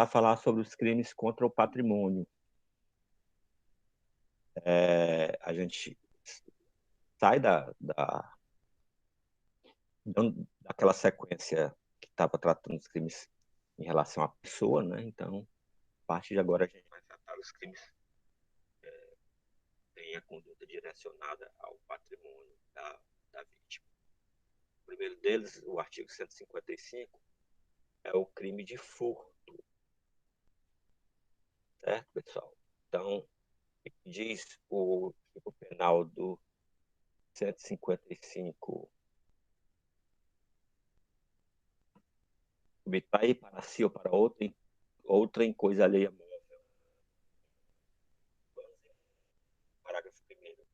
a falar sobre os crimes contra o patrimônio. A gente sai daquela sequência que estava tratando os crimes em relação à pessoa, né? Então, a partir de agora, a gente vai tratar os crimes que têm a conduta direcionada ao patrimônio da vítima. O primeiro deles, o artigo 155, é o crime de furto. Certo, pessoal? Então, diz o tipo penal do 155: subtrair para si ou para outra em coisa alheia móvel. Parágrafo 1º.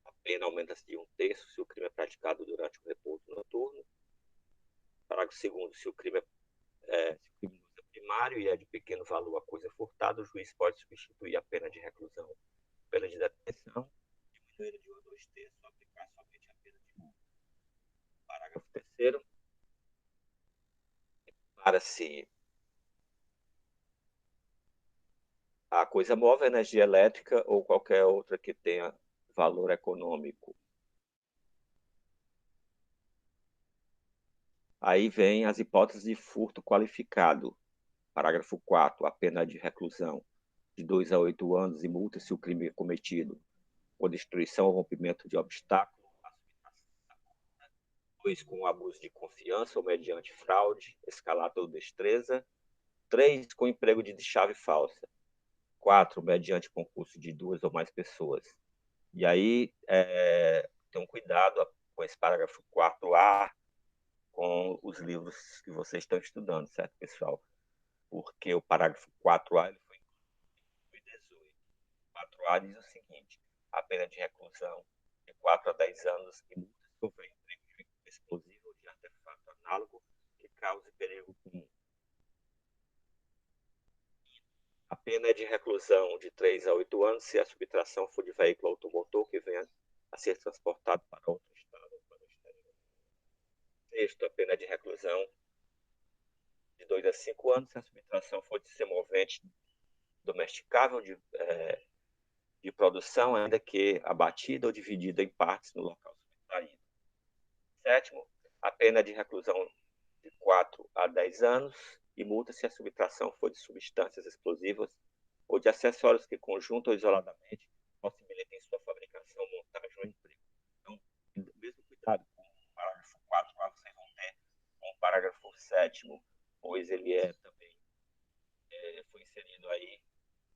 A pena aumenta-se de 1/3 se o crime é praticado durante o repouso noturno. Parágrafo 2º. Se o crime é primário e é de pequeno valor a coisa furtada, o juiz pode substituir a pena de reclusão pela de detenção, diminuída de 1 a 2/3, ou aplicar somente a pena de multa. Parágrafo 3º. Para se a coisa móvel, energia elétrica ou qualquer outra que tenha valor econômico. Aí vem as hipóteses de furto qualificado. Parágrafo 4º. A pena de reclusão de 2 a 8 anos e multa se o crime é cometido por destruição ou rompimento de obstáculo. 2, com abuso de confiança ou mediante fraude, escalada ou destreza. 3, com emprego de chave falsa. 4, mediante concurso de 2 ou mais pessoas. E aí, tenham cuidado com esse parágrafo 4A, com os livros que vocês estão estudando, certo, pessoal? Porque o parágrafo 4A ele foi incluído em 2018. 4A diz o seguinte: a pena de reclusão de 4 a 10 anos e multa se houver emprego de explosivo ou de artefato análogo que cause perigo comum. A pena é de reclusão de 3 a 8 anos se a subtração for de veículo automotor que venha a ser transportado para outro estado ou para o exterior. Sexto, a pena é de reclusão de 2 a 5 anos se a subtração for de semovente domesticável de produção, ainda que abatida ou dividida em partes no local subtraído. Sétimo, a pena é de reclusão de 4 a 10 anos e multa se a subtração for de substâncias explosivas ou de acessórios que, conjunto ou isoladamente, possibilitem sua fabricação, montagem ou emprego. Então, mesmo cuidado com o parágrafo 4, lá vocês vão ter com o parágrafo 7º, pois ele também foi inserido aí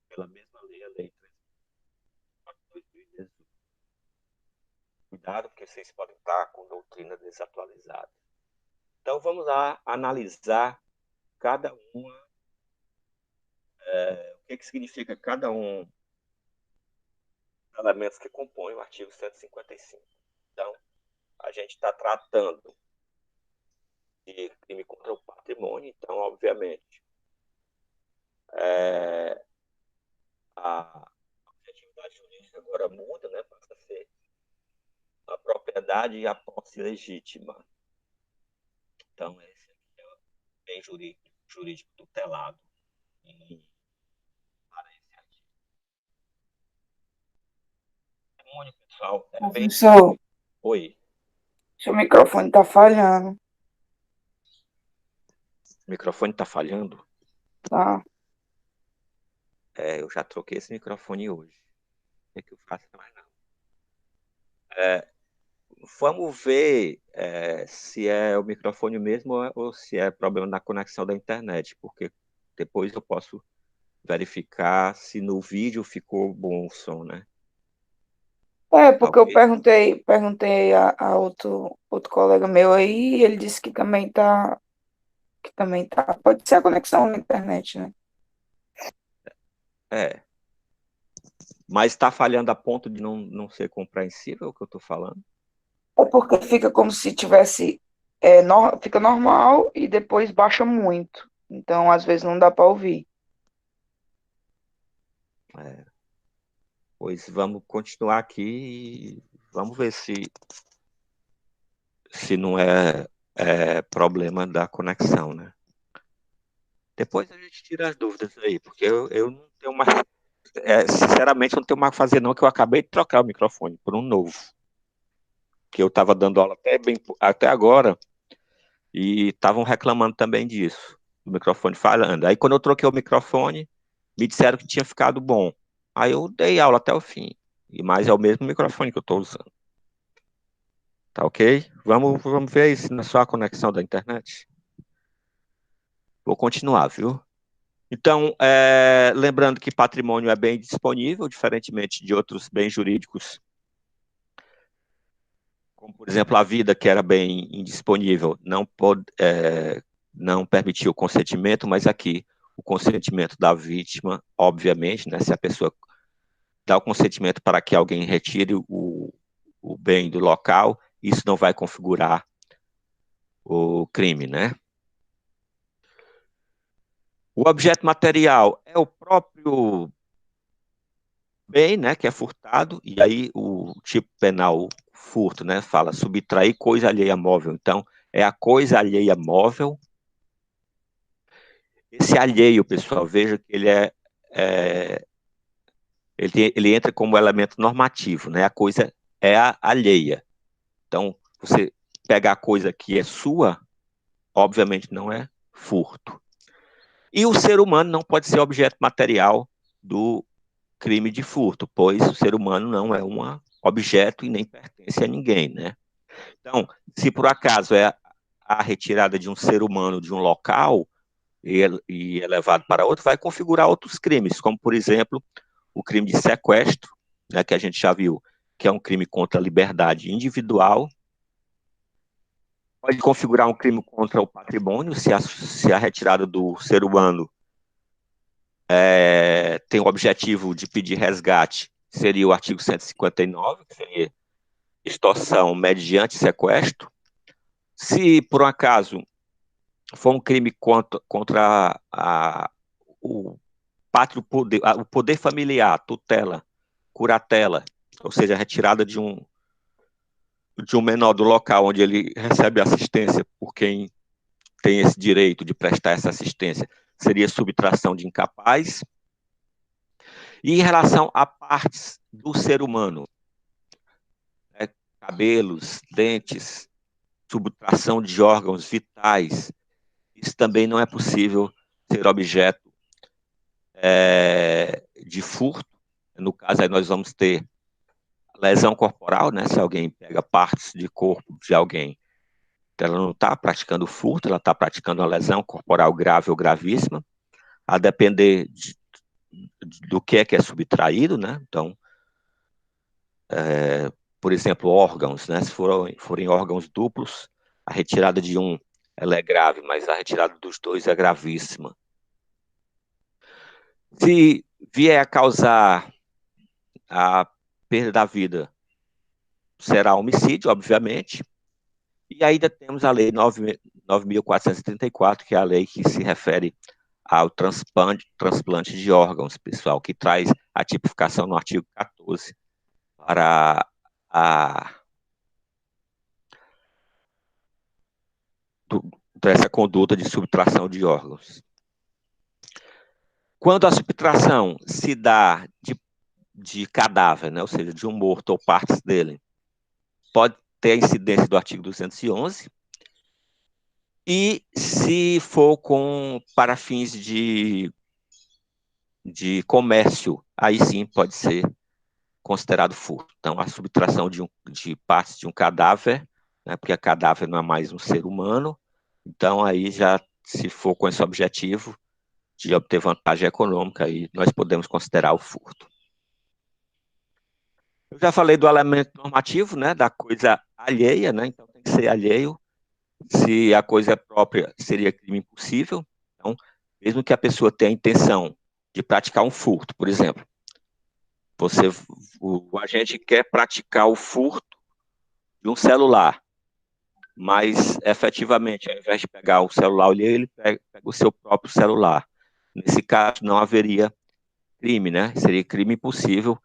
pela mesma lei, a Lei 3.4/2018. Cuidado, porque vocês podem estar com doutrina desatualizada. Então, vamos lá analisar cada uma, o que significa cada um dos elementos que compõem o artigo 155. Então, a gente está tratando de crime contra o patrimônio, então, obviamente, a objetividade jurídica agora muda, né, passa a ser a propriedade e a posse legítima. Então, esse aqui é o bem jurídico tutelado para esse artigo. Patrimônio, pessoal, bem... Professor, Oi. seu microfone está falhando. O microfone está falhando? Tá. Eu já troquei esse microfone hoje. O que eu faço mais não? Vamos ver se é o microfone mesmo ou se é problema na conexão da internet, porque depois eu posso verificar se no vídeo ficou bom o som, né? Porque eu perguntei a outro colega meu aí, e ele disse que também tá. Pode ser a conexão na internet, né? É, mas está falhando a ponto de não ser compreensível o que eu estou falando? É porque fica como se tivesse, fica normal e depois baixa muito. Então, às vezes não dá para ouvir. É, pois vamos continuar aqui e vamos ver se não é problema da conexão, né? Depois a gente tira as dúvidas aí, porque eu não tenho mais, sinceramente, eu não tenho mais o que fazer não, que eu acabei de trocar o microfone por um novo, que eu estava dando aula até agora, e estavam reclamando também disso, do microfone falhando. Aí quando eu troquei o microfone, me disseram que tinha ficado bom. Aí eu dei aula até o fim, mas é o mesmo microfone que eu estou usando. Tá ok? Vamos ver isso na sua conexão da internet. Vou continuar, viu? Então, lembrando que patrimônio é bem disponível, diferentemente de outros bens jurídicos, como, por exemplo, a vida, que era bem indisponível, não permitia o consentimento, mas aqui o consentimento da vítima, obviamente, né, se a pessoa dá o consentimento para que alguém retire o bem do local, isso não vai configurar o crime, né? O objeto material é o próprio bem, né, que é furtado, e aí o tipo penal furto, né, fala subtrair coisa alheia móvel. Então, é a coisa alheia móvel. Esse alheio, pessoal, veja que ele entra como elemento normativo, né? A coisa é a alheia. Então, você pega a coisa que é sua, obviamente não é furto. E o ser humano não pode ser objeto material do crime de furto, pois o ser humano não é um objeto e nem pertence a ninguém, né? Então, se por acaso é a retirada de um ser humano de um local e é levado para outro, vai configurar outros crimes, como, por exemplo, o crime de sequestro, né, que a gente já viu, que é um crime contra a liberdade individual. Pode configurar um crime contra o patrimônio, se a retirada do ser humano tem o objetivo de pedir resgate, seria o artigo 159, que seria extorsão mediante sequestro. Se, por um acaso, for um crime contra o pátrio poder, o poder familiar, tutela, curatela, ou seja, a retirada de um menor do local onde ele recebe assistência por quem tem esse direito de prestar essa assistência, seria subtração de incapaz. E em relação a partes do ser humano, né, cabelos, dentes, subtração de órgãos vitais, isso também não é possível ser objeto de furto. No caso, aí nós vamos ter lesão corporal, né? Se alguém pega partes de corpo de alguém, ela não está praticando furto, ela está praticando uma lesão corporal grave ou gravíssima, a depender do que é subtraído, né? Então, por exemplo, órgãos, né? Se forem órgãos duplos, a retirada de um ela é grave, mas a retirada dos dois é gravíssima. Se vier a causar a perda da vida, será homicídio, obviamente. E ainda temos a Lei 9.434, que é a lei que se refere ao transplante de órgãos, pessoal, que traz a tipificação no artigo 14 para dessa conduta de subtração de órgãos. Quando a subtração se dá de cadáver, né, ou seja, de um morto ou partes dele, pode ter a incidência do artigo 211, e se for para fins de comércio, aí sim pode ser considerado furto. Então, a subtração de partes de um cadáver, né, porque a cadáver não é mais um ser humano, então aí já, se for com esse objetivo de obter vantagem econômica, aí nós podemos considerar o furto. Eu já falei do elemento normativo, né, da coisa alheia, né, então tem que ser alheio. Se a coisa é própria, seria crime impossível. Então, mesmo que a pessoa tenha a intenção de praticar um furto, por exemplo, o agente quer praticar o furto de um celular, mas efetivamente, ao invés de pegar o celular, ele pega o seu próprio celular. Nesse caso, não haveria crime, né? Seria crime impossível,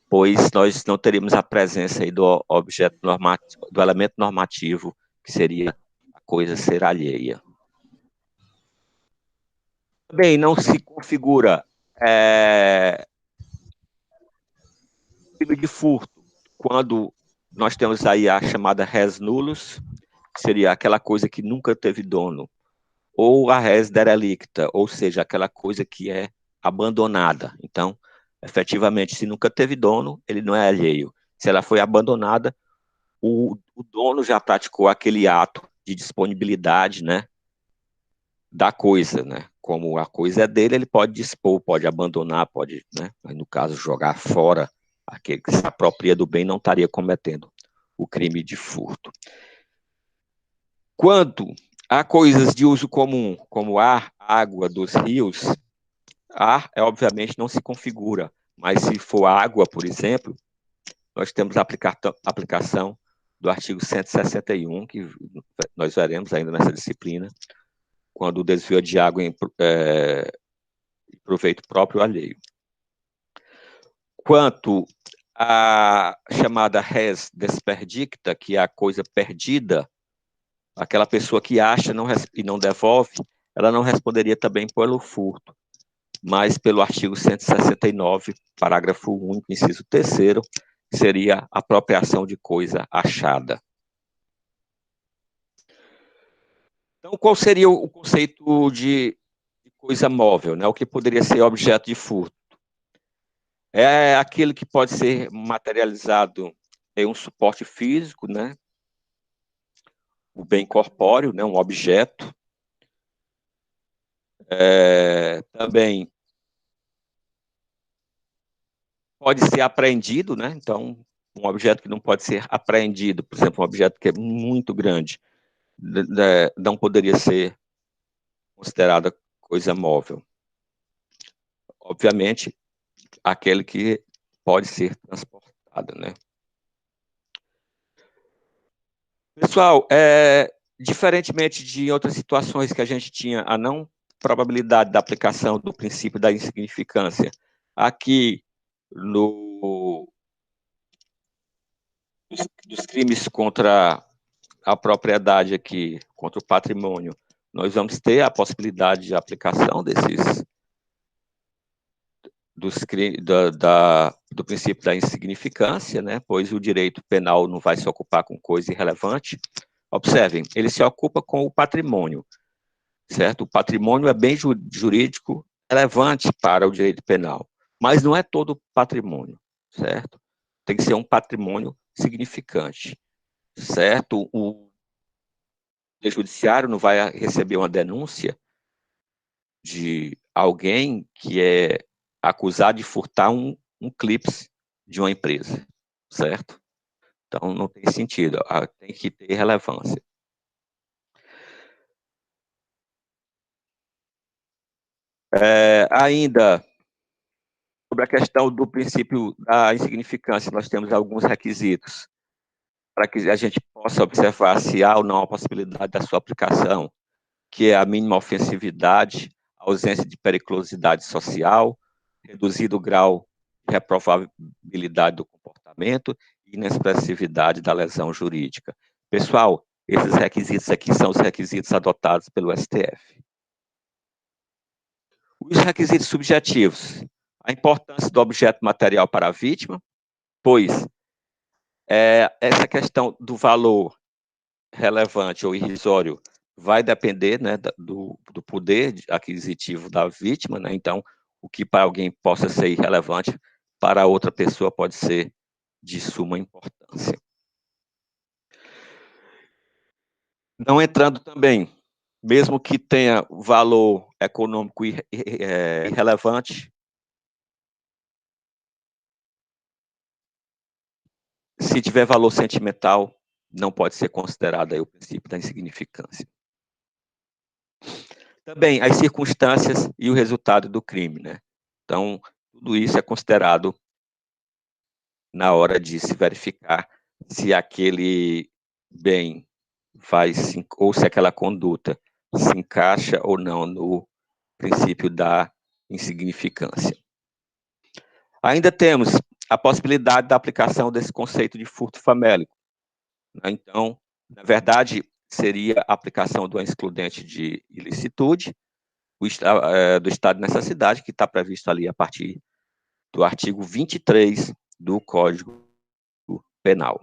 pois nós não teríamos a presença aí do objeto normativo, do elemento normativo, que seria a coisa ser alheia. Também não se configura crime de furto quando nós temos aí a chamada res nullus, que seria aquela coisa que nunca teve dono, ou a res derelicta, ou seja, aquela coisa que é abandonada. Então, efetivamente, se nunca teve dono, ele não é alheio. Se ela foi abandonada, o dono já praticou aquele ato de disponibilidade, né, da coisa, né? Como a coisa é dele, ele pode dispor, pode abandonar, pode, né, no caso, jogar fora. Aquele que se apropria do bem não estaria cometendo o crime de furto. Quanto a coisas de uso comum, como ar, água dos rios, ar, obviamente, não se configura, mas se for água, por exemplo, nós temos a aplicação do artigo 161, que nós veremos ainda nessa disciplina, quando o desvio de água em proveito próprio ou alheio. Quanto à chamada res desperdicta, que é a coisa perdida, aquela pessoa que acha e não devolve, ela não responderia também pelo furto, mas pelo artigo 169, parágrafo único, inciso 3º, seria apropriação de coisa achada. Então, qual seria o conceito de coisa móvel, né? O que poderia ser objeto de furto? É aquele que pode ser materializado em um suporte físico, né? O bem corpóreo, né? Um objeto. Também pode ser apreendido, né? Então, um objeto que não pode ser apreendido, por exemplo, um objeto que é muito grande, não poderia ser considerada coisa móvel. Obviamente, aquele que pode ser transportado, né? Pessoal, diferentemente de outras situações que a gente tinha a não probabilidade da aplicação do princípio da insignificância, aqui dos crimes contra a propriedade aqui, contra o patrimônio, nós vamos ter a possibilidade de aplicação do princípio da insignificância, né? Pois o direito penal não vai se ocupar com coisa irrelevante. Observem, ele se ocupa com o patrimônio, certo? O patrimônio é bem jurídico relevante para o direito penal, mas não é todo patrimônio, certo? Tem que ser um patrimônio significante, certo? O judiciário não vai receber uma denúncia de alguém que é acusado de furtar um clips de uma empresa, certo? Então, não tem sentido, tem que ter relevância. Ainda, sobre a questão do princípio da insignificância, nós temos alguns requisitos para que a gente possa observar se há ou não a possibilidade da sua aplicação, que é a mínima ofensividade, ausência de periculosidade social, reduzido grau de reprovabilidade do comportamento e inexpressividade da lesão jurídica. Pessoal, esses requisitos aqui são os requisitos adotados pelo STF. Os requisitos subjetivos. A importância do objeto material para a vítima, pois essa questão do valor relevante ou irrisório vai depender, né, do poder aquisitivo da vítima, né? Então, o que para alguém possa ser irrelevante, para outra pessoa pode ser de suma importância. Não entrando também, mesmo que tenha valor econômico irrelevante, se tiver valor sentimental, não pode ser considerado aí o princípio da insignificância. Também as circunstâncias e o resultado do crime, né? Então, tudo isso é considerado na hora de se verificar se aquele bem ou se aquela conduta se encaixa ou não no princípio da insignificância. Ainda temos a possibilidade da aplicação desse conceito de furto famélico. Então, na verdade, seria a aplicação do excludente de ilicitude, do estado de necessidade, que está previsto ali a partir do artigo 23 do Código Penal.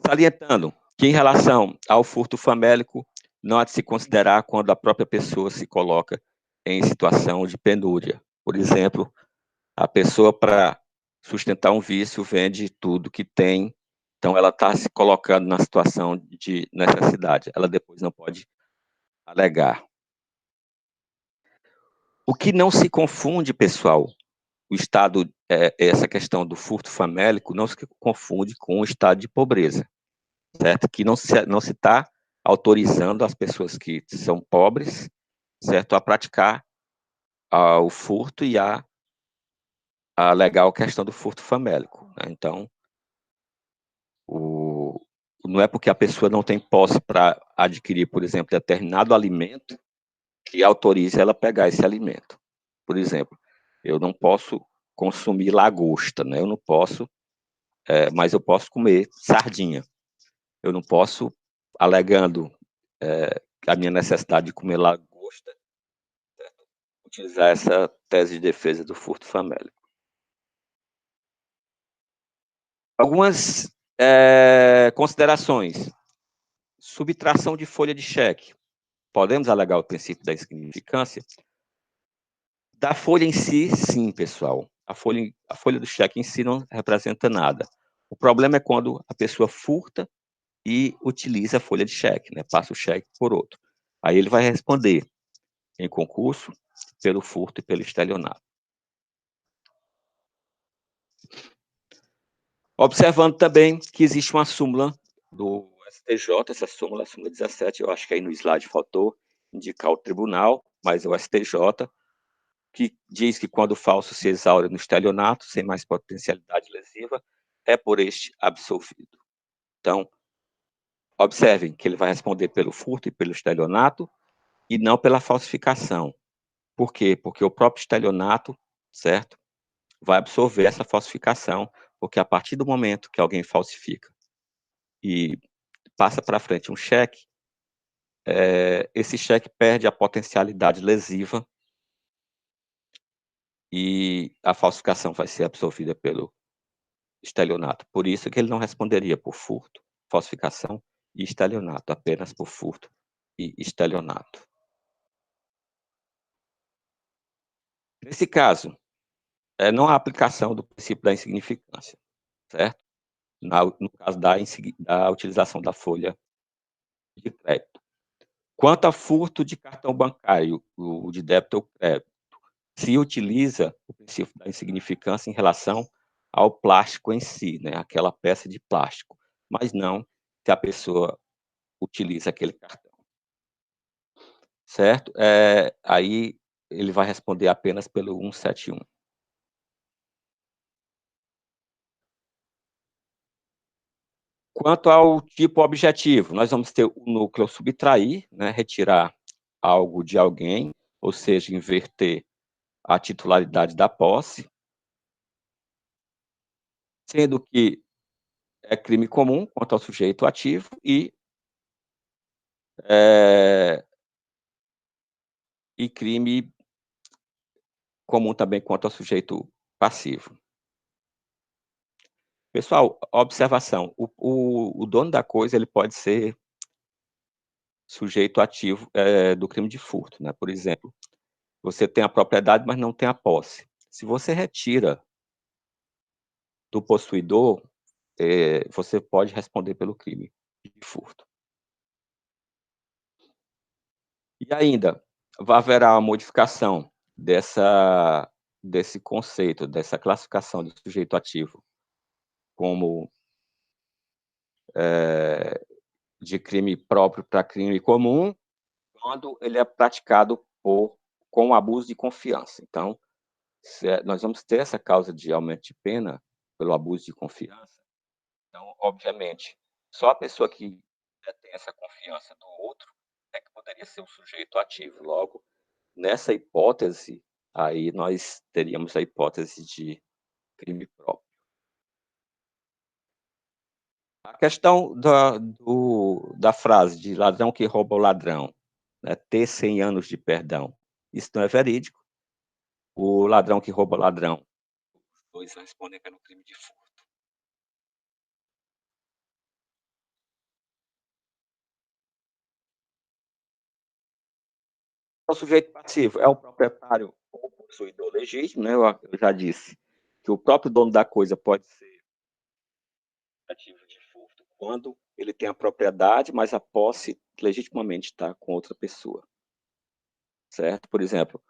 Salientando que, em relação ao furto famélico, não há de se considerar quando a própria pessoa se coloca em situação de penúria. Por exemplo, a pessoa, para sustentar um vício, vende tudo que tem, então ela está se colocando na situação de necessidade. Ela depois não pode alegar. O que não se confunde, pessoal, o estado, essa questão do furto famélico não se confunde com o estado de pobreza, certo? Que não se está autorizando as pessoas que são pobres, certo, a praticar o furto e a legal questão do furto famélico, né? Então, não é porque a pessoa não tem posse para adquirir, por exemplo, determinado alimento, que autorize ela a pegar esse alimento. Por exemplo, eu não posso consumir lagosta, né? Eu não posso, mas eu posso comer sardinha. Eu não posso, alegando a minha necessidade de comer lagosta, certo? Utilizar essa tese de defesa do furto famélico. Algumas considerações. Subtração de folha de cheque. Podemos alegar o princípio da insignificância? Da folha em si, sim, pessoal. A folha do cheque em si não representa nada. O problema é quando a pessoa furta e utiliza a folha de cheque, né? Passa o cheque por outro. Aí ele vai responder em concurso pelo furto e pelo estelionato. Observando também que existe uma súmula do STJ, essa súmula, a súmula 17, eu acho que aí no slide faltou indicar o tribunal, mas é o STJ, que diz que quando o falso se exaure no estelionato, sem mais potencialidade lesiva, é por este absolvido. Então, observem que ele vai responder pelo furto e pelo estelionato, e não pela falsificação. Por quê? Porque o próprio estelionato, certo, vai absorver essa falsificação, porque a partir do momento que alguém falsifica e passa para frente um cheque, esse cheque perde a potencialidade lesiva e a falsificação vai ser absorvida pelo estelionato. Por isso que ele não responderia por furto, falsificação e estelionato, apenas por furto e estelionato. Nesse caso, não há aplicação do princípio da insignificância, certo? No caso da utilização da folha de crédito. Quanto a furto de cartão bancário, o de débito ou crédito, se utiliza o princípio da insignificância em relação ao plástico em si, né, aquela peça de plástico, mas não se a pessoa utiliza aquele cartão, certo? Aí ele vai responder apenas pelo 171. Quanto ao tipo objetivo, nós vamos ter o núcleo subtrair, né, retirar algo de alguém, ou seja, inverter a titularidade da posse, sendo que é crime comum quanto ao sujeito ativo é, e crime comum também quanto ao sujeito passivo. Pessoal, observação, o dono da coisa ele pode ser sujeito ativo do crime de furto, né? Por exemplo, você tem a propriedade, mas não tem a posse. Se você retira do possuidor, você pode responder pelo crime de furto. E ainda, haverá uma modificação desse conceito, dessa classificação de sujeito ativo como de crime próprio para crime comum, quando ele é praticado com abuso de confiança. Então, nós vamos ter essa causa de aumento de pena pelo abuso de confiança. Então, obviamente, só a pessoa que tem essa confiança do outro é que poderia ser um sujeito ativo. Logo, nessa hipótese, aí nós teríamos a hipótese de crime próprio. A questão da frase de ladrão que rouba o ladrão, né, ter 100 anos de perdão, isso não é verídico. O ladrão que rouba o ladrão, os 2 respondem pelo crime de furto. O sujeito passivo é o proprietário ou possuidor legítimo, né, eu já disse que o próprio dono da coisa pode ser ativo de furto quando ele tem a propriedade, mas a posse legitimamente está com outra pessoa, certo? Por exemplo,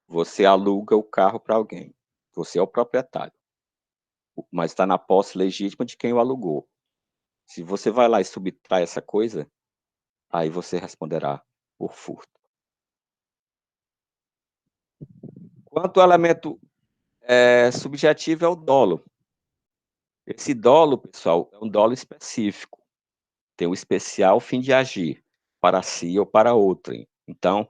você aluga o carro para alguém, você é o proprietário, mas está na posse legítima de quem o alugou. Se você vai lá e subtrai essa coisa, aí você responderá por furto. Quanto ao elemento subjetivo, é o dolo. Esse dolo, pessoal, é um dolo específico. Tem o especial fim de agir, para si ou para outrem. Então,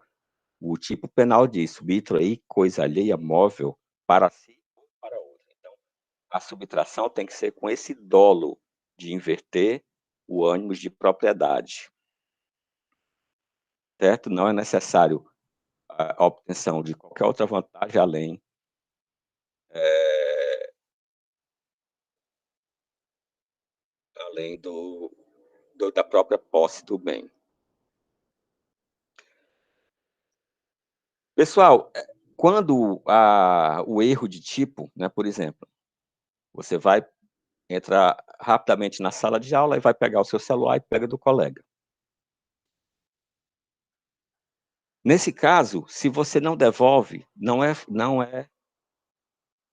o tipo penal diz: subtrair coisa alheia móvel para si ou para outrem. Então, a subtração tem que ser com esse dolo de inverter o ânimos de propriedade, certo? Não é necessário a obtenção de qualquer outra vantagem além da própria posse do bem. Pessoal, quando o erro de tipo, né, por exemplo, você vai entrar rapidamente na sala de aula e vai pegar o seu celular e pega do colega. Nesse caso, se você não devolve, não é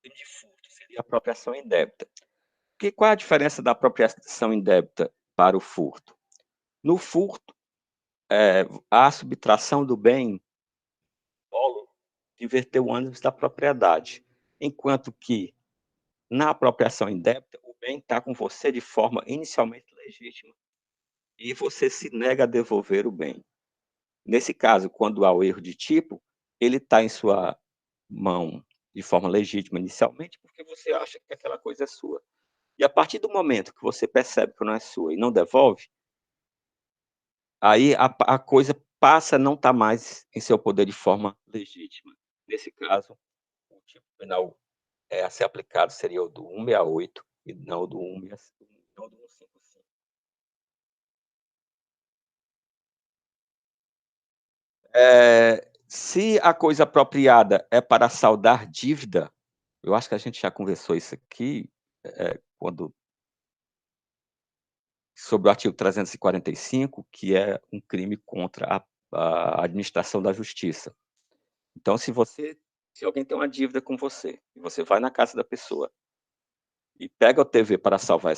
crime de furto, seria apropriação indébita. Qual é a diferença da apropriação indébita para o furto? No furto, a subtração do bem, dolo, inverter o ônus da propriedade, enquanto que na apropriação indébita, o bem está com você de forma inicialmente legítima e você se nega a devolver o bem. Nesse caso, quando há o erro de tipo, ele está em sua mão de forma legítima inicialmente, porque você acha que aquela coisa é sua. E a partir do momento que você percebe que não é sua e não devolve, aí a coisa passa a não estar mais em seu poder de forma legítima. Nesse caso, o tipo penal a ser aplicado seria o do 168 e não do 165, não do 155. Se a coisa apropriada é para saldar dívida, eu acho que a gente já conversou isso aqui, quando sobre o artigo 345, que é um crime contra a administração da justiça. Então, se alguém tem uma dívida com você, e você vai na casa da pessoa e pega a TV para salvar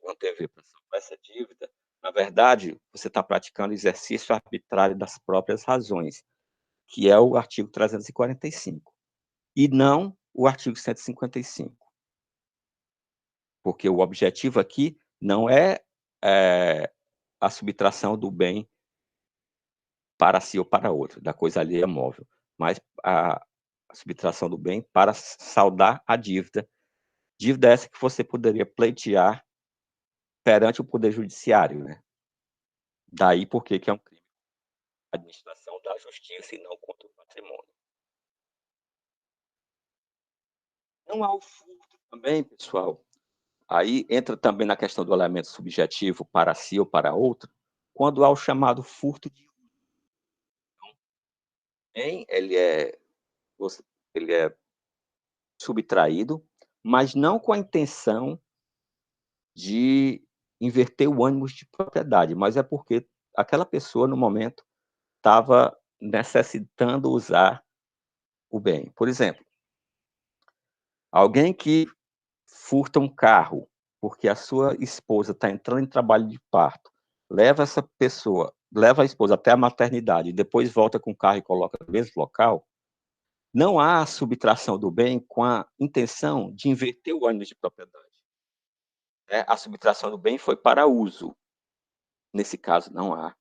uma TV para salvar essa dívida, na verdade, você está praticando exercício arbitrário das próprias razões, que é o artigo 345, e não o artigo 155, porque o objetivo aqui não é a subtração do bem para si ou para outro, da coisa alheia móvel, mas a subtração do bem para saldar a dívida. Dívida essa que você poderia pleitear perante o poder judiciário, né. Daí porque que é um crime, administração da justiça e não contra o patrimônio. Não há o furto também, pessoal, aí entra também na questão do elemento subjetivo para si ou para outro, quando há o chamado furto de bem, ele é subtraído, mas não com a intenção de inverter o ânimo de propriedade, mas é porque aquela pessoa, no momento, estava necessitando usar o bem. Por exemplo, alguém que furta um carro porque a sua esposa está entrando em trabalho de parto, leva a esposa até a maternidade e depois volta com o carro e coloca no mesmo local, não há subtração do bem com a intenção de inverter o ânimo de propriedade, né. A subtração do bem foi para uso. Nesse caso, não há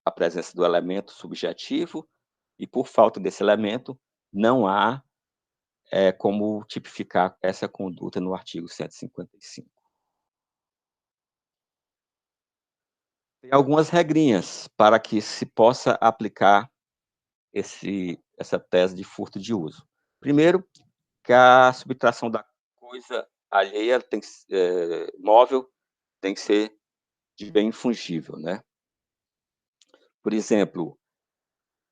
a presença do elemento subjetivo e, por falta desse elemento, não há, como tipificar essa conduta no artigo 155. Tem algumas regrinhas para que se possa aplicar essa tese de furto de uso. Primeiro, que a subtração da coisa alheia móvel tem que ser de bem infungível, né? Por exemplo,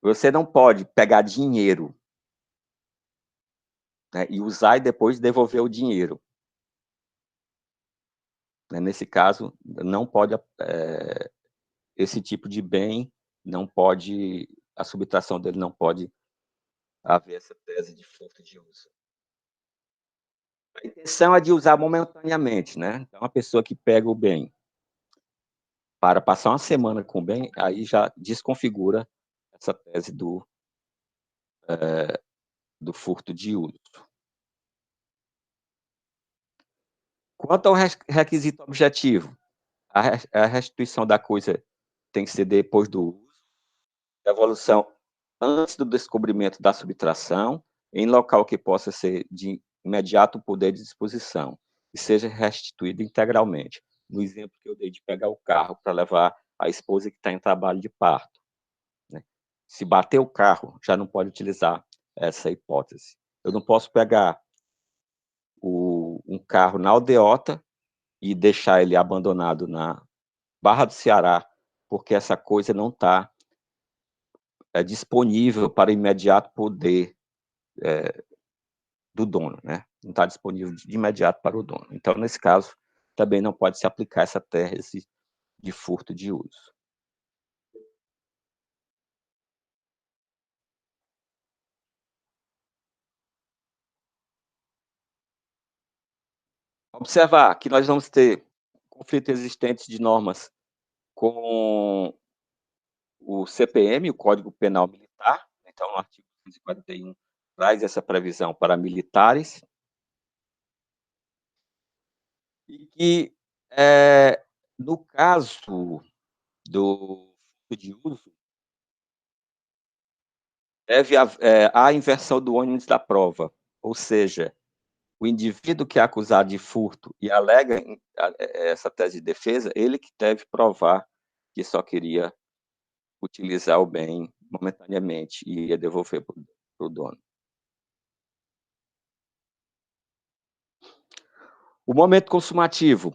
você não pode pegar dinheiro, né, e usar e depois devolver o dinheiro. Né? Nesse caso, não pode esse tipo de bem não pode, a subtração dele não pode haver essa tese de furto de uso. A intenção é de usar momentaneamente, né? Então, a pessoa que pega o bem para passar uma semana com o bem, aí já desconfigura essa tese do furto de uso. Quanto ao requisito objetivo, a restituição da coisa tem que ser depois do uso, devolução antes do descobrimento da subtração, em local que possa ser de imediato poder de disposição, e seja restituído integralmente. No exemplo que eu dei de pegar o carro para levar a esposa que está em trabalho de parto, né? Se bater o carro, já não pode utilizar essa hipótese. Eu não posso pegar um carro na aldeota e deixar ele abandonado na Barra do Ceará, porque essa coisa não está disponível para imediato poder do dono, né? Não está disponível de imediato para o dono. Então, nesse caso, também não pode se aplicar essa tese de furto de uso. Observar que nós vamos ter conflitos existentes de normas com o CPM, o Código Penal Militar. Então, o artigo 141 traz essa previsão para militares, e que, no caso do furto de uso, deve haver a inversão do ônus da prova, ou seja, o indivíduo que é acusado de furto e alega essa tese de defesa, ele que deve provar que só queria utilizar o bem momentaneamente e ia devolver para o dono. O momento consumativo.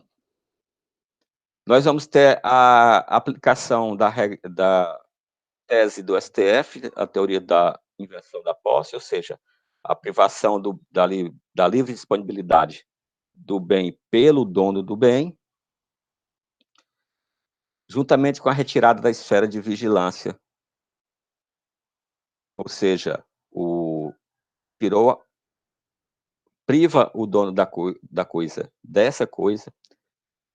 Nós vamos ter a aplicação da tese do STF, a teoria da inversão da posse, ou seja, a privação da livre disponibilidade do bem pelo dono do bem, juntamente com a retirada da esfera de vigilância, ou seja, priva o dono da coisa dessa coisa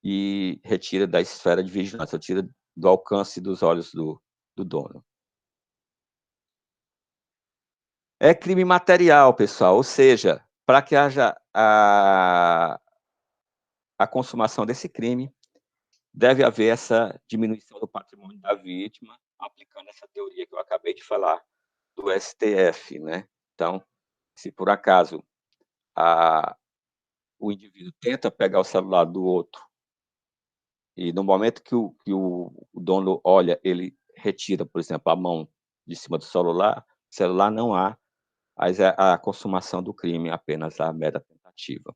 e retira da esfera de vigilância, tira do alcance dos olhos do dono. É crime material, pessoal, ou seja, para que haja a consumação desse crime, deve haver essa diminuição do patrimônio da vítima, aplicando essa teoria que eu acabei de falar do STF, né? Então, se por acaso o indivíduo tenta pegar o celular do outro e no momento que o dono olha, ele retira, por exemplo, a mão de cima do celular não há a consumação do crime, apenas a mera tentativa.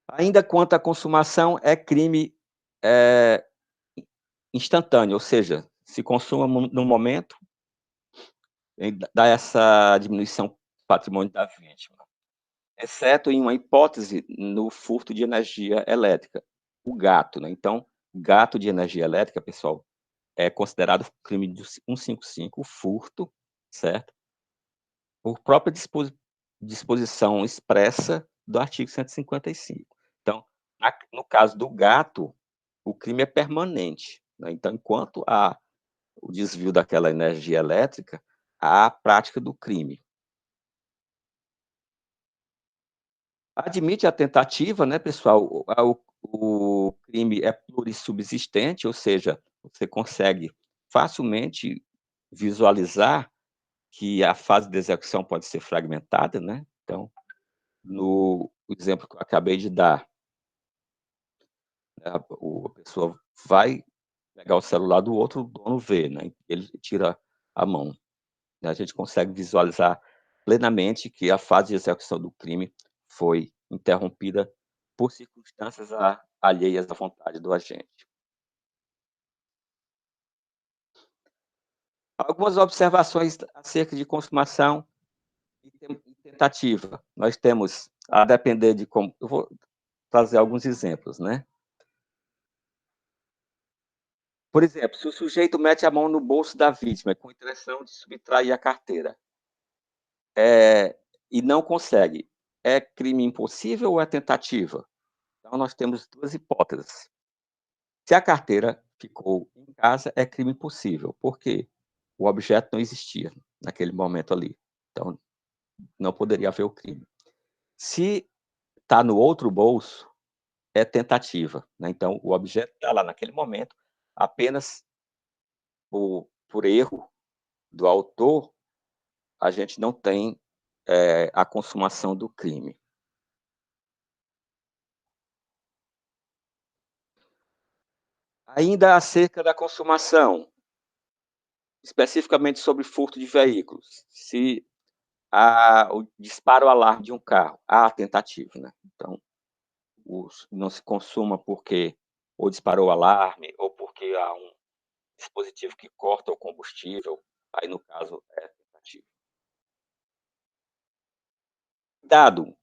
Ainda quanto à consumação, é crime instantâneo, ou seja, se consuma no momento, dá essa diminuição do patrimônio da vítima, exceto em uma hipótese no furto de energia elétrica, o gato, né? Então, gato de energia elétrica, pessoal, é considerado crime de 155, furto, certo? Por própria disposição expressa do artigo 155. Então, no caso do gato, o crime é permanente, né? Então, enquanto há o desvio daquela energia elétrica, há a prática do crime. Admite a tentativa, né, pessoal? O crime é plurissubsistente, ou seja, você consegue facilmente visualizar que a fase de execução pode ser fragmentada, né? Então, no exemplo que eu acabei de dar, A pessoa vai pegar o celular do outro, o dono vê, né, ele tira a mão. A gente consegue visualizar plenamente que a fase de execução do crime foi interrompida por circunstâncias alheias à vontade do agente. Algumas observações acerca de consumação e tentativa. Nós temos, a depender de como eu vou trazer alguns exemplos, né. Por exemplo, se o sujeito mete a mão no bolso da vítima com intenção de subtrair a carteira, e não consegue, é crime impossível ou é tentativa? Então nós temos 2 hipóteses. Se a carteira ficou em casa, é crime impossível, por quê? O objeto não existia naquele momento ali, então não poderia haver o crime. Se está no outro bolso, é tentativa, né, então o objeto está lá naquele momento, apenas por erro do autor, a gente não tem, a consumação do crime. Ainda acerca da consumação, especificamente sobre furto de veículos, se o dispara o alarme de um carro, há tentativa, né, então não se consuma porque ou disparou o alarme ou porque há um dispositivo que corta o combustível, aí no caso é tentativa. Cuidado,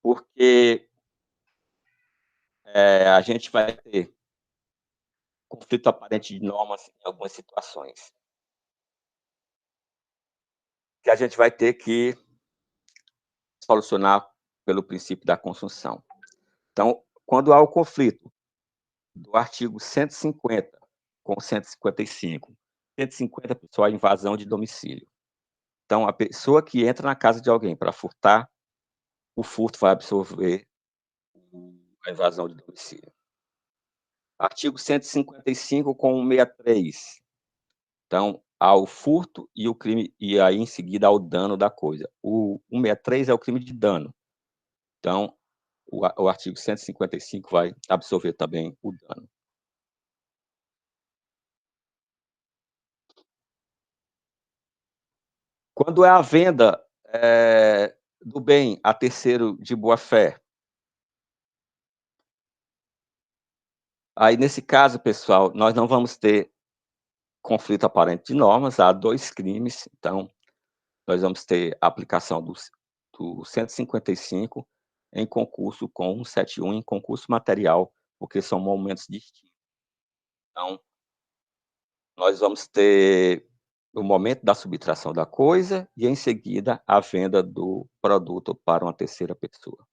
porque, a gente vai ter conflito aparente de normas em algumas situações, que a gente vai ter que solucionar pelo princípio da consunção. Então, quando há o conflito do artigo 150 com o 155, 150 pessoal, a invasão de domicílio. Então, a pessoa que entra na casa de alguém para furtar, o furto vai absorver a invasão de domicílio. Artigo 155 com o 63. Então, há o furto e o crime, e aí em seguida há o dano da coisa. O 163 é o crime de dano. Então, o artigo 155 vai absorver também o dano. Quando é a venda, do bem a terceiro de boa-fé, aí nesse caso, pessoal, nós não vamos ter conflito aparente de normas, há 2 crimes, então nós vamos ter a aplicação do 155 em concurso com 171 em concurso material, porque são momentos distintos. Então, nós vamos ter o momento da subtração da coisa e, em seguida, a venda do produto para uma terceira pessoa.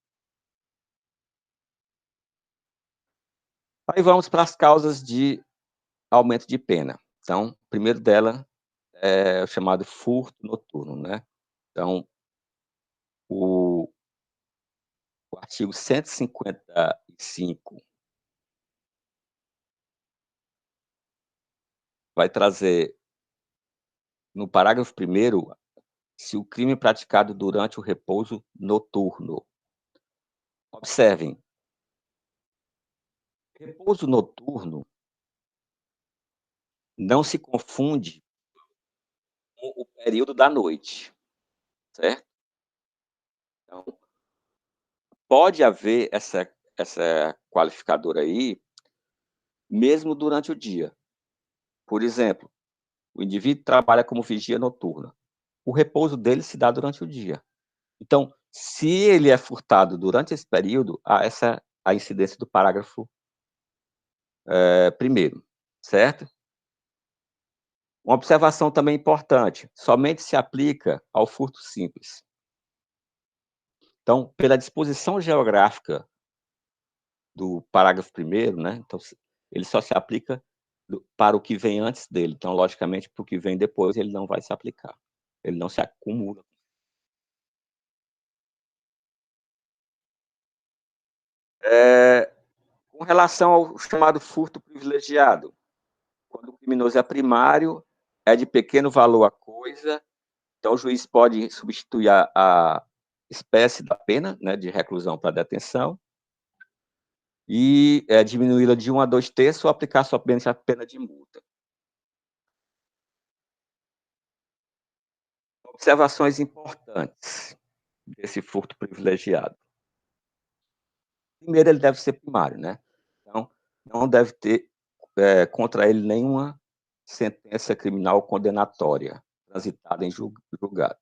Aí vamos para as causas de aumento de pena. Então, o primeiro dela é o chamado furto noturno, né. Então, o o artigo 155 vai trazer, no parágrafo 1º, se o crime praticado durante o repouso noturno. Observem, repouso noturno não se confunde com o período da noite, certo? Então, pode haver essa qualificadora aí, mesmo durante o dia. Por exemplo, o indivíduo trabalha como vigia noturna. O repouso dele se dá durante o dia. Então, se ele é furtado durante esse período, há a incidência do parágrafo, 1º, certo? Uma observação também importante, somente se aplica ao furto simples. Então, pela disposição geográfica do parágrafo 1º, né, então ele só se aplica para o que vem antes dele, então logicamente para o que vem depois ele não vai se aplicar, ele não se acumula. Com relação ao chamado furto privilegiado, quando o criminoso é primário, é de pequeno valor a coisa, então o juiz pode substituir a espécie da pena, né, de reclusão para detenção. e diminuí-la de 1 a 2/3 ou aplicar somente a pena de multa. Observações importantes desse furto privilegiado. Primeiro, ele deve ser primário, né? Então, não deve ter contra ele nenhuma sentença criminal condenatória transitada em julgado.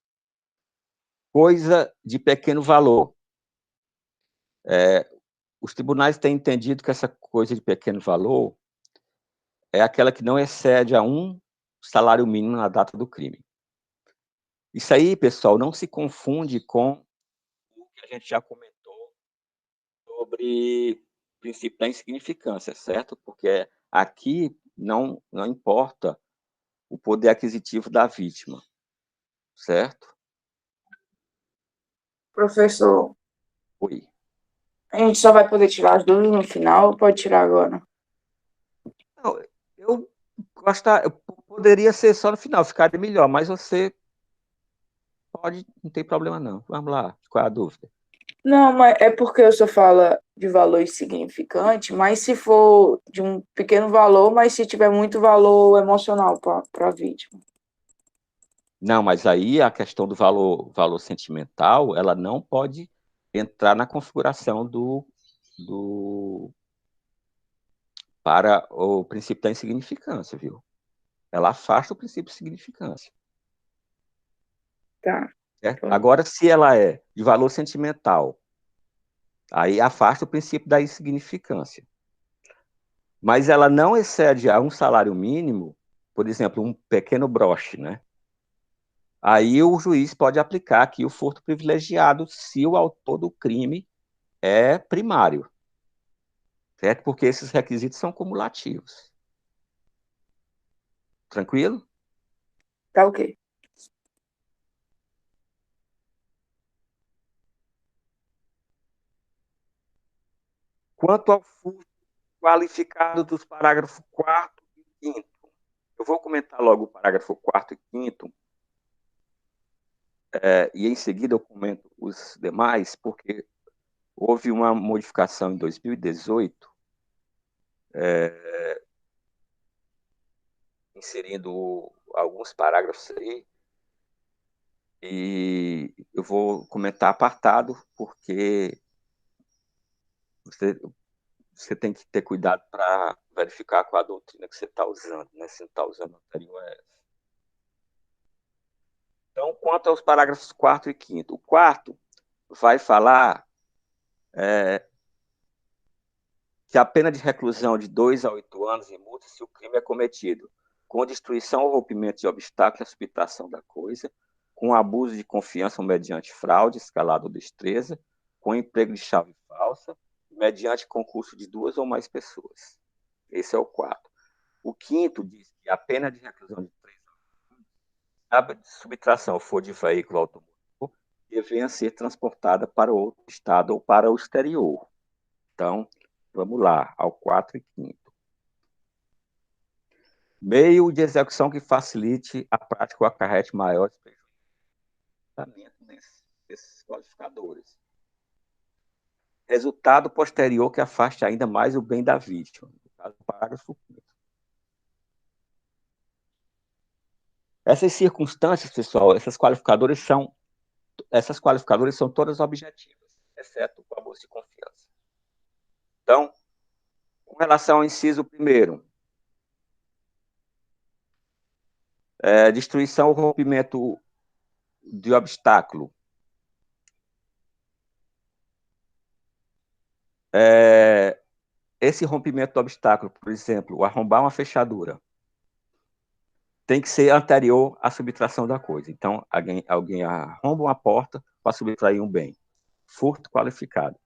Coisa de pequeno valor. Os tribunais têm entendido que essa coisa de pequeno valor é aquela que não excede a 1 salário mínimo na data do crime. Isso aí, pessoal, não se confunde com o que a gente já comentou sobre o princípio da insignificância, certo? Porque aqui não importa o poder aquisitivo da vítima, certo? Professor, Oi. a gente só vai poder tirar as dúvidas no final ou pode tirar agora? Não, eu poderia ser só no final, ficaria melhor, mas você pode, não tem problema não. Vamos lá, qual é a dúvida? Não, mas é porque o senhor fala de valor insignificante, mas se for de um pequeno valor, mas se tiver muito valor emocional para a vítima. Não, mas aí a questão do valor sentimental, ela não pode entrar na configuração para o princípio da insignificância, viu? Ela afasta o princípio de significância. Tá. Certo? Agora, se ela é de valor sentimental, aí afasta o princípio da insignificância. Mas ela não excede a 1 salário mínimo, por exemplo, um pequeno broche, né? Aí o juiz pode aplicar aqui o furto privilegiado se o autor do crime é primário, certo? Porque esses requisitos são cumulativos. Tranquilo? Tá ok. Quanto ao furto qualificado dos parágrafos 4º e 5º, eu vou comentar logo o parágrafo 4º e 5º, e em seguida eu comento os demais, porque houve uma modificação em 2018, inserindo alguns parágrafos aí, e eu vou comentar apartado, porque você tem que ter cuidado para verificar qual a doutrina que você está usando, né? Se não está usando a anterior a essa. Então, quanto aos parágrafos 4º e 5º, o 4º vai falar que a pena de reclusão de 2 a 8 anos e multa se o crime é cometido com destruição ou rompimento de obstáculo à subtração da coisa, com abuso de confiança ou mediante fraude, escalada ou destreza, com emprego de chave falsa, mediante concurso de 2 ou mais pessoas. Esse é o 4º. O 5º diz que a pena de reclusão de 3 anos, se a subtração for de veículo automotor, deverá ser transportada para outro estado ou para o exterior. Então, vamos lá, ao 4 e 5º. Meio de execução que facilite a prática ou acarrete maiores prejuízos desses qualificadores. Resultado posterior que afaste ainda mais o bem da vítima. No caso, do parágrafo 5º. Essas circunstâncias, pessoal, essas qualificadoras são todas objetivas, exceto o abuso de confiança. Então, com relação ao inciso 1º, destruição ou rompimento de obstáculo. Esse rompimento do obstáculo, por exemplo, arrombar uma fechadura, tem que ser anterior à subtração da coisa. Então, alguém arromba uma porta para subtrair um bem. Furto qualificado.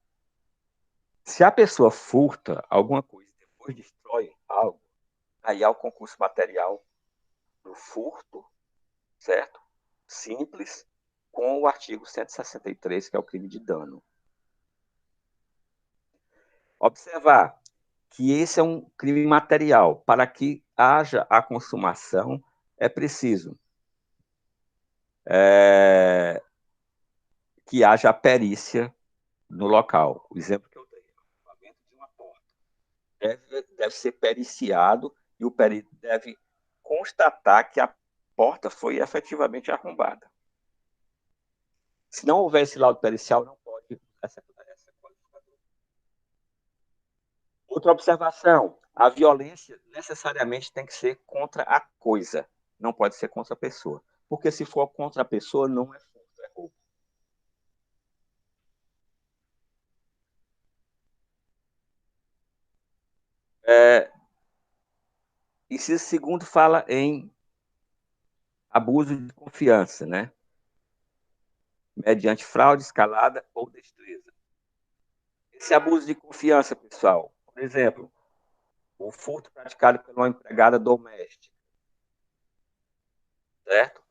Se a pessoa furta alguma coisa e depois destrói algo, aí há o concurso material do furto, certo? Simples, com o artigo 163, que é o crime de dano. Observar que esse é um crime material. Para que haja a consumação, é preciso que haja a perícia no local. O exemplo que eu dei, o arrombamento de uma porta. deve ser periciado e o perito deve constatar que a porta foi efetivamente arrombada. Se não houver esse laudo pericial, não pode essa qualificadora. Outra observação: a violência necessariamente tem que ser contra a coisa, não pode ser contra a pessoa. Porque se for contra a pessoa, não é furto, é roubo. Inciso segundo fala em abuso de confiança, né? Mediante fraude, escalada ou destreza. Esse abuso de confiança, pessoal, por exemplo, o furto praticado por uma empregada doméstica, certo?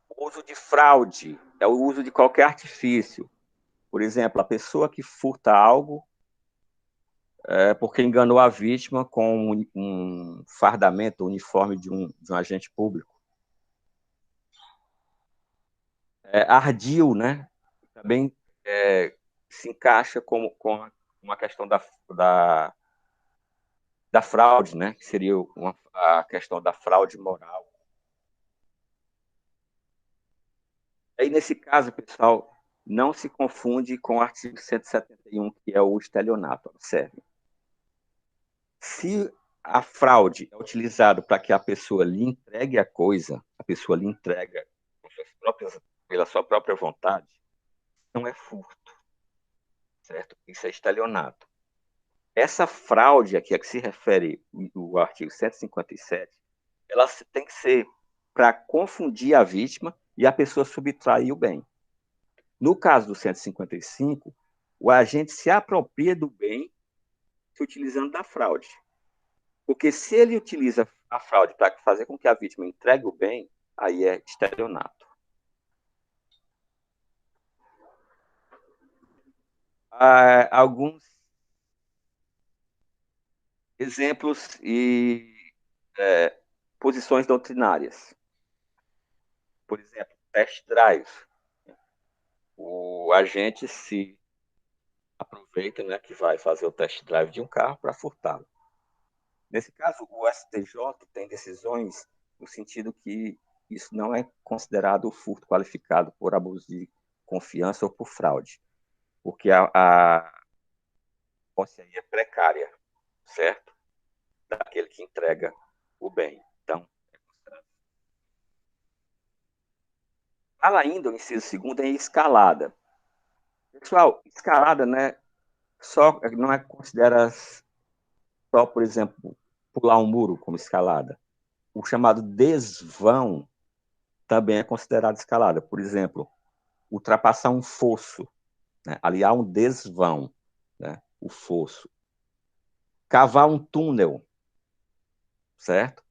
O uso de fraude é o uso de qualquer artifício. Por exemplo, a pessoa que furta algo porque enganou a vítima com um fardamento, um uniforme de um agente público. Ardil, né? Também se encaixa com uma questão da fraude, né? Que seria a questão da fraude moral. Aí, nesse caso, pessoal, não se confunde com o artigo 171, que é o estelionato. Observe. Se a fraude é utilizada para que a pessoa lhe entregue a coisa, a pessoa lhe entrega pela sua própria vontade, não é furto, certo? Isso é estelionato. Essa fraude aqui a que se refere o artigo 157, ela tem que ser para confundir a vítima e a pessoa subtrair o bem. No caso do 155, o agente se apropria do bem se utilizando da fraude. Porque se ele utiliza a fraude para fazer com que a vítima entregue o bem, aí é estelionato. Alguns exemplos e posições doutrinárias. Por exemplo, test drive. O agente se aproveita, né, que vai fazer o test drive de um carro para furtá-lo. Nesse caso, o STJ tem decisões no sentido que isso não é considerado furto qualificado por abuso de confiança ou por fraude, porque a posse aí é precária, certo? Daquele que entrega o bem. Então, é considerado. Fala ainda, o inciso segundo, em escalada. Pessoal, escalada, né, não é considerada só, por exemplo, pular um muro como escalada. O chamado desvão também é considerado escalada. Por exemplo, ultrapassar um fosso, né? Ali há um desvão, né? O fosso. Cavar um túnel, certo?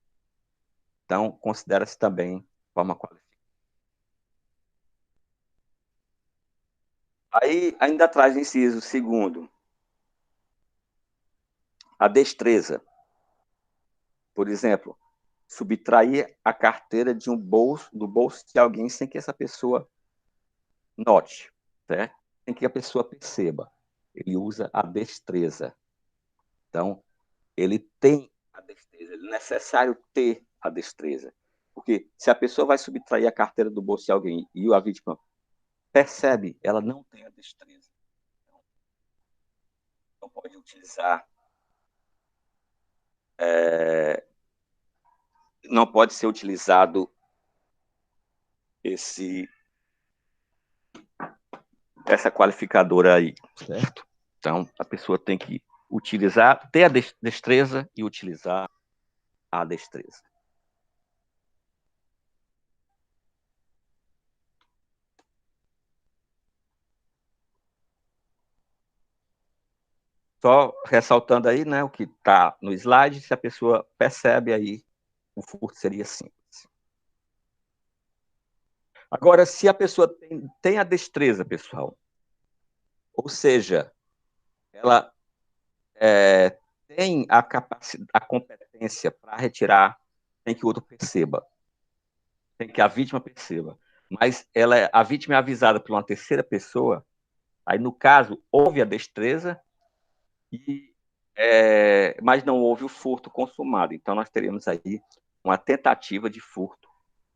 Então, considera-se também forma qualificada. Aí, ainda traz inciso segundo, a destreza. Por exemplo, subtrair a carteira do bolso de alguém sem que essa pessoa note, certo? Sem que a pessoa perceba. Ele usa a destreza. Então, ele tem a destreza, é necessário ter a destreza. Porque se a pessoa vai subtrair a carteira do bolso de alguém e a vítima percebe, ela não tem a destreza. Então, não pode utilizar, não pode ser utilizado essa qualificadora aí, certo? Então, a pessoa tem que utilizar, ter a destreza e utilizar a destreza. Só ressaltando aí, né, o que está no slide, se a pessoa percebe aí, o furto seria simples. Agora, se a pessoa tem a destreza, pessoal, ou seja, ela tem a capacidade, a competência para retirar, tem que o outro perceba, tem que a vítima perceba, mas a vítima é avisada por uma terceira pessoa, aí no caso houve a destreza e mas não houve o furto consumado. Então, nós teríamos aí uma tentativa de furto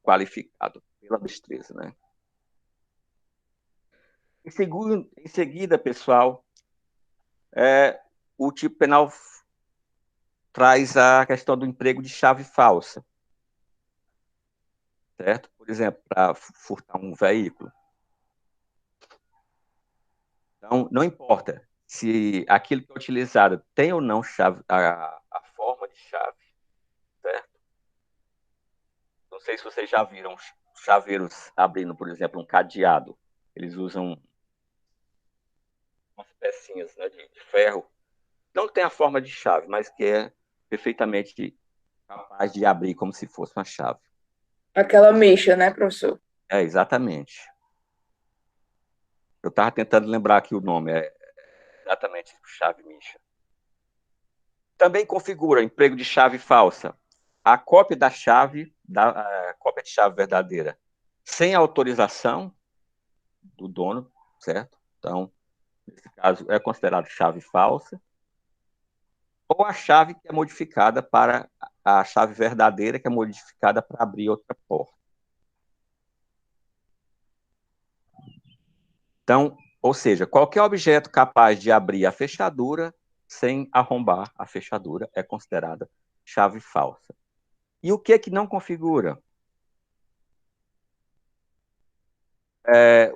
qualificado pela destreza, né? Em seguida, pessoal, o tipo penal traz a questão do emprego de chave falsa, certo? Por exemplo, para furtar um veículo. Então, não importa se aquilo que é utilizado tem ou não chave, a forma de chave, certo? Não sei se vocês já viram chaveiros abrindo, por exemplo, um cadeado. Eles usam umas pecinhas, né, de ferro. Não tem a forma de chave, mas que é perfeitamente capaz de abrir como se fosse uma chave. Aquela mecha, né, professor? Exatamente. Eu estava tentando lembrar aqui o nome, é exatamente chave Misha. Também configura emprego de chave falsa. A cópia da chave, a cópia de chave verdadeira, sem autorização do dono, certo? Então, nesse caso, é considerado chave falsa. Ou a chave que é modificada para a chave verdadeira, que é modificada para abrir outra porta. Então, ou seja, qualquer objeto capaz de abrir a fechadura sem arrombar a fechadura é considerada chave falsa. E o que não configura?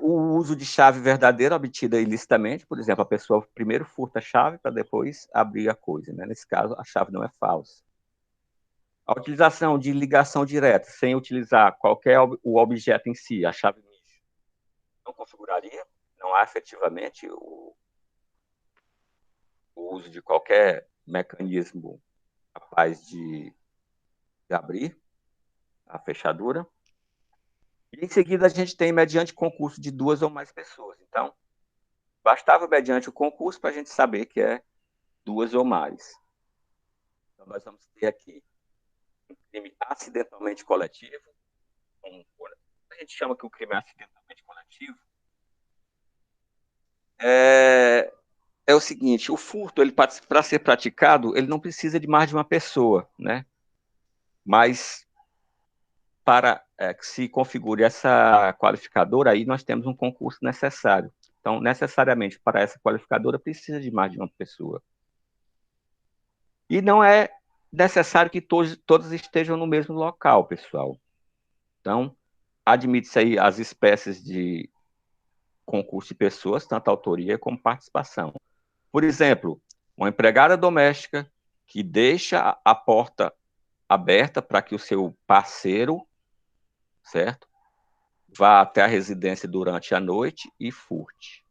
O uso de chave verdadeira obtida ilicitamente, por exemplo, a pessoa primeiro furta a chave para depois abrir a coisa, né? Nesse caso, a chave não é falsa. A utilização de ligação direta, sem utilizar o objeto em si, a chave não configuraria, não há efetivamente o uso de qualquer mecanismo capaz de abrir a fechadura. E em seguida a gente tem mediante concurso de 2 ou mais pessoas. Então, bastava mediante o concurso para a gente saber que é 2 ou mais. Então, nós vamos ter aqui um crime acidentalmente coletivo. A gente chama que o crime é acidentalmente coletivo. É o seguinte, o furto, ele para ser praticado, ele não precisa de mais de uma pessoa, né? Mas para que se configure essa qualificadora, aí nós temos um concurso necessário. Então, necessariamente, para essa qualificadora, precisa de mais de uma pessoa. E não é necessário que todos estejam no mesmo local, pessoal. Então, admite-se aí as espécies de concurso de pessoas, tanto autoria como participação. Por exemplo, uma empregada doméstica que deixa a porta aberta para que o seu parceiro, certo, vá até a residência durante a noite e furte.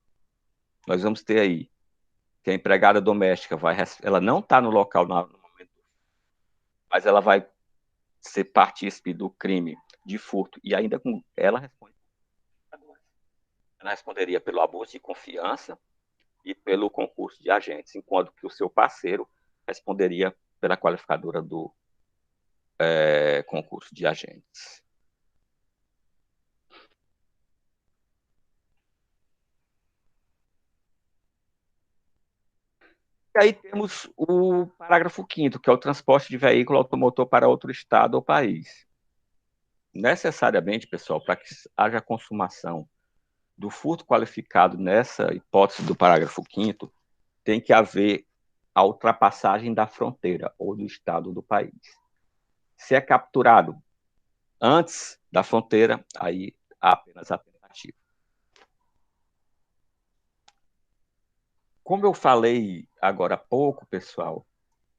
Nós vamos ter aí que a empregada doméstica ela não está no local no momento, mas ela vai ser partícipe do crime de furto e ainda com ela responderia pelo abuso de confiança e pelo concurso de agentes, enquanto que o seu parceiro responderia pela qualificadora do concurso de agentes. E aí temos o parágrafo 5º, que é o transporte de veículo automotor para outro estado ou país. Necessariamente, pessoal, para que haja consumação do furto qualificado nessa hipótese do parágrafo 5º, tem que haver a ultrapassagem da fronteira ou do estado do país. Se é capturado antes da fronteira, aí há apenas a tentativa. Como eu falei agora há pouco, pessoal,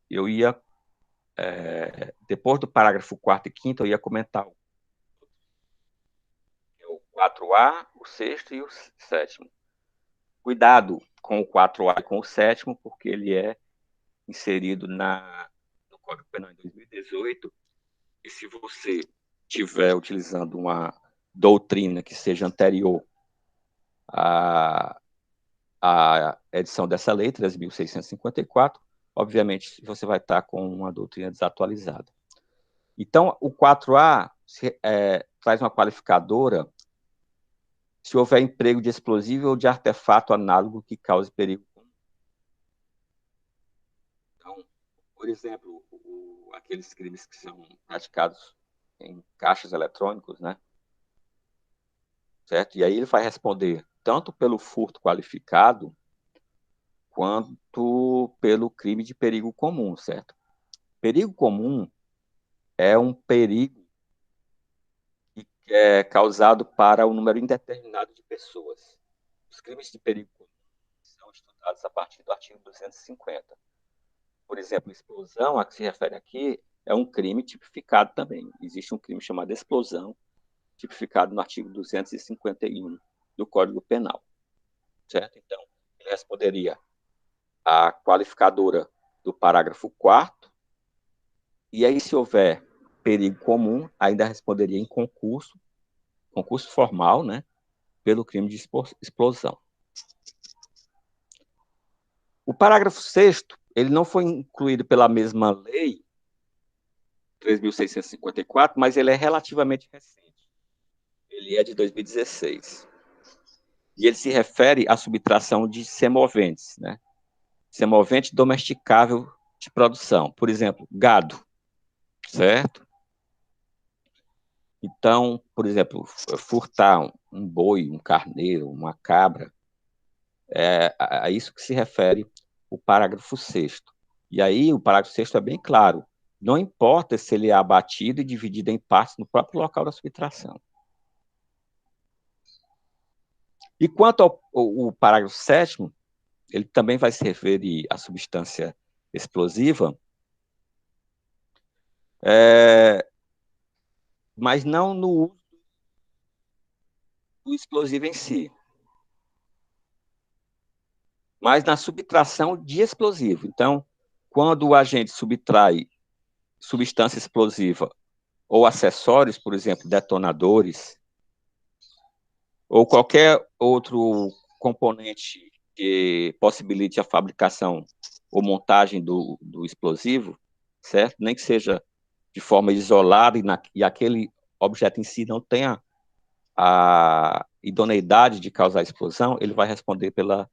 eu ia, depois do parágrafo 4º e 5º, eu ia comentar o 4A, o 6º e o 7º. Cuidado com o 4A e com o 7º, porque ele é inserido no Código Penal em 2018, e se você estiver utilizando uma doutrina que seja anterior à edição dessa lei, 3.654, obviamente você vai estar com uma doutrina desatualizada. Então, o 4A traz uma qualificadora se houver emprego de explosivo ou de artefato análogo que cause perigo. Então, por exemplo, aqueles crimes que são praticados em caixas eletrônicos, né? Certo? E aí ele vai responder tanto pelo furto qualificado quanto pelo crime de perigo comum, certo? Perigo comum é um perigo que é causado para um número indeterminado de pessoas. Os crimes de perigo comum são estudados a partir do artigo 250. Por exemplo, explosão, a que se refere aqui, é um crime tipificado também. Existe um crime chamado explosão, tipificado no artigo 251 do Código Penal. Certo? Então, ele responderia a qualificadora do parágrafo 4º, e aí, se houver perigo comum, ainda responderia em concurso formal, né, pelo crime de explosão. O parágrafo 6º, ele não foi incluído pela mesma lei, 3.654, mas ele é relativamente recente. Ele é de 2016. E ele se refere à subtração de semoventes, né? Semovente domesticável de produção. Por exemplo, gado, certo? Então, por exemplo, furtar um boi, um carneiro, uma cabra, é a isso que se refere o parágrafo 6º. E aí o parágrafo 6º é bem claro. Não importa se ele é abatido e dividido em partes no próprio local da subtração. E quanto ao parágrafo 7º, ele também vai se referir à substância explosiva, mas não no uso do explosivo em si, mas na subtração de explosivo. Então, quando o agente subtrai substância explosiva ou acessórios, por exemplo, detonadores, ou qualquer outro componente que possibilite a fabricação ou montagem do explosivo, certo? Nem que seja de forma isolada e aquele objeto em si não tenha a idoneidade de causar explosão, ele vai responder pelo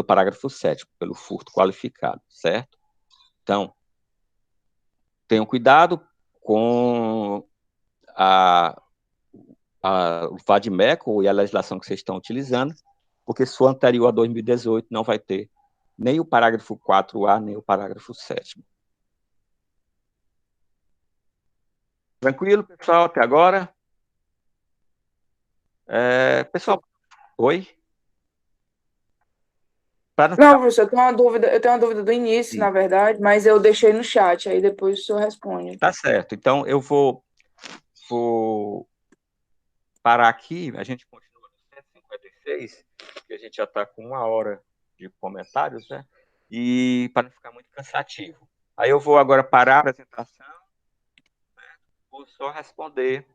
parágrafo 7º, pelo furto qualificado, certo? Então, tenham cuidado com o VADMECO e a legislação que vocês estão utilizando, porque se for anterior a 2018, não vai ter nem o parágrafo 4A, nem o parágrafo 7º. Tranquilo, pessoal, até agora? Pessoal, oi? Para não Não, ficar professor, eu tenho uma dúvida do início, assim, na verdade, mas eu deixei no chat, aí depois o senhor responde. tá certo. Então, eu vou parar aqui, a gente continua no 156, que a gente já está com 1 hora de comentários, né? E para não ficar muito cansativo. Aí eu vou agora parar a apresentação, vou só responder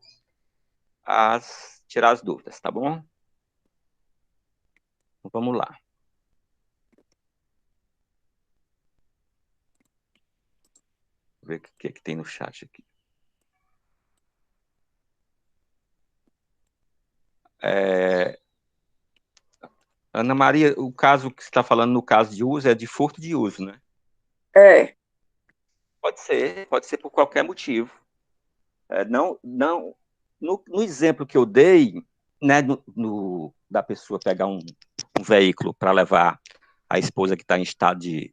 tirar as dúvidas, tá bom? Então, vamos lá. Vou ver o que tem no chat aqui. Ana Maria, o caso que você está falando no caso de uso é de furto de uso, né? É, Pode ser por qualquer motivo. Não, no exemplo que eu dei, né, da pessoa pegar um veículo para levar a esposa que está em estado que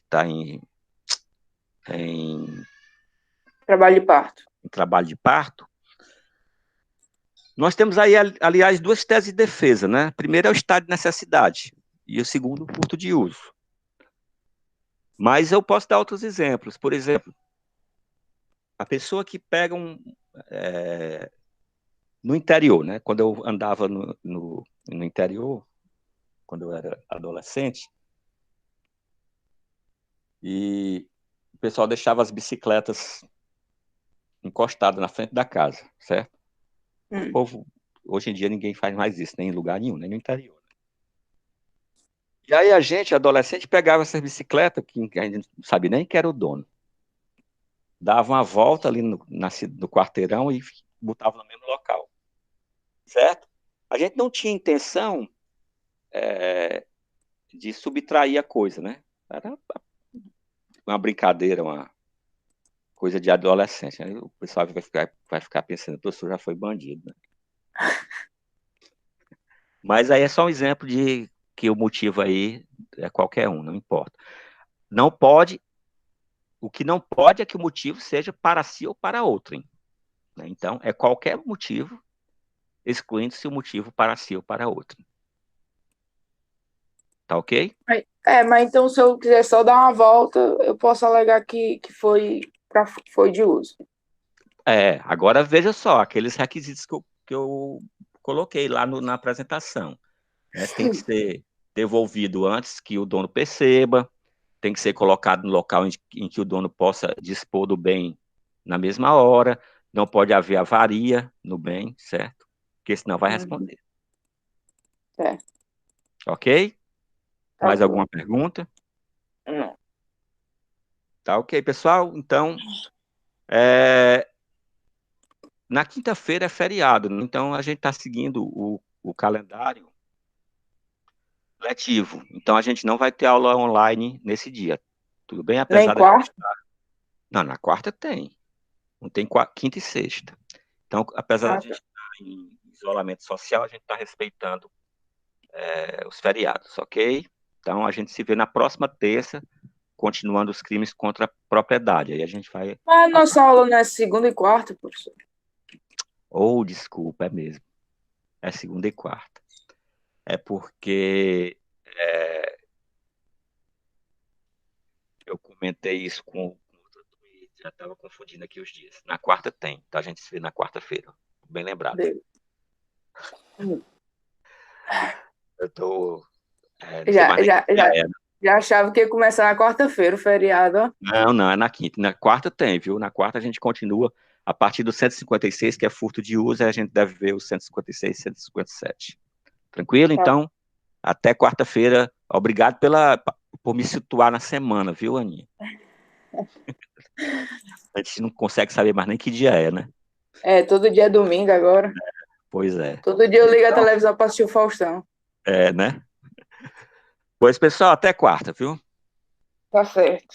está em trabalho de parto. em trabalho de parto, nós temos aí, aliás, duas teses de defesa, né? Primeiro é o estado de necessidade e o segundo, o furto de uso. Mas eu posso dar outros exemplos. Por exemplo, a pessoa que pega no interior, né? Quando eu andava no interior, quando eu era adolescente, e o pessoal deixava as bicicletas encostadas na frente da casa, certo? O povo, hoje em dia, ninguém faz mais isso, nem em lugar nenhum, nem no interior. E aí a gente, adolescente, pegava essas bicicletas, que a gente não sabia nem quem era o dono, dava uma volta ali no quarteirão e botava no mesmo local, certo? A gente não tinha intenção de subtrair a coisa, né? Era uma brincadeira, uma coisa de adolescência. Aí o pessoal vai ficar pensando, o professor já foi bandido, né? Mas aí é só um exemplo de que o motivo aí é qualquer um, não importa. Não pode, o que não pode é que o motivo seja para si ou para outrem, né? Então, é qualquer motivo, excluindo-se o motivo para si ou para outrem. Tá ok? Mas então se eu quiser só dar uma volta, eu posso alegar que foi de uso. Agora veja só, aqueles requisitos que eu coloquei lá na apresentação, né? Tem que ser devolvido antes que o dono perceba, tem que ser colocado no local em que o dono possa dispor do bem na mesma hora, não pode haver avaria no bem, certo? Porque senão vai Uhum. responder. Certo, Ok? tá Mais alguma bom. pergunta? Não. Tá ok, pessoal? Então, é, na quinta-feira é feriado, né? Então a gente está seguindo o calendário letivo. Então a gente não vai ter aula online nesse dia. Tudo bem? Nem Apesar da gente. quarto? Não, na quarta tem. Não tem quinta e sexta. Então, apesar da Ah, tá. gente estar em isolamento social, a gente está respeitando os feriados, ok? Então a gente se vê na próxima terça, continuando os crimes contra a propriedade. Aí a gente vai. Mas a nossa aula não é segunda e quarta, professor. Ou, desculpa, é mesmo. É segunda e quarta. É porque é, eu comentei isso com outra e já estava confundindo aqui os dias. Na quarta tem, então a gente se vê na quarta-feira. Bem lembrado. Beleza. Eu tô. Não sei Já, mais nem já, que dia já, é, né? já achava que ia começar na quarta-feira o feriado, ó. Não, não, é na quinta. Na quarta tem, viu? Na quarta a gente continua a partir do 156, que é furto de uso, aí a gente deve ver o 156 e 157. Tranquilo? Tá. Então, até quarta-feira. Obrigado por me situar na semana, viu, Aninha? A gente não consegue saber mais nem que dia é, né? Todo dia é domingo agora. Pois é. Todo dia eu ligo a Então, televisão para assistir o Faustão. né? Pois, pessoal, até quarta, viu? Tá certo.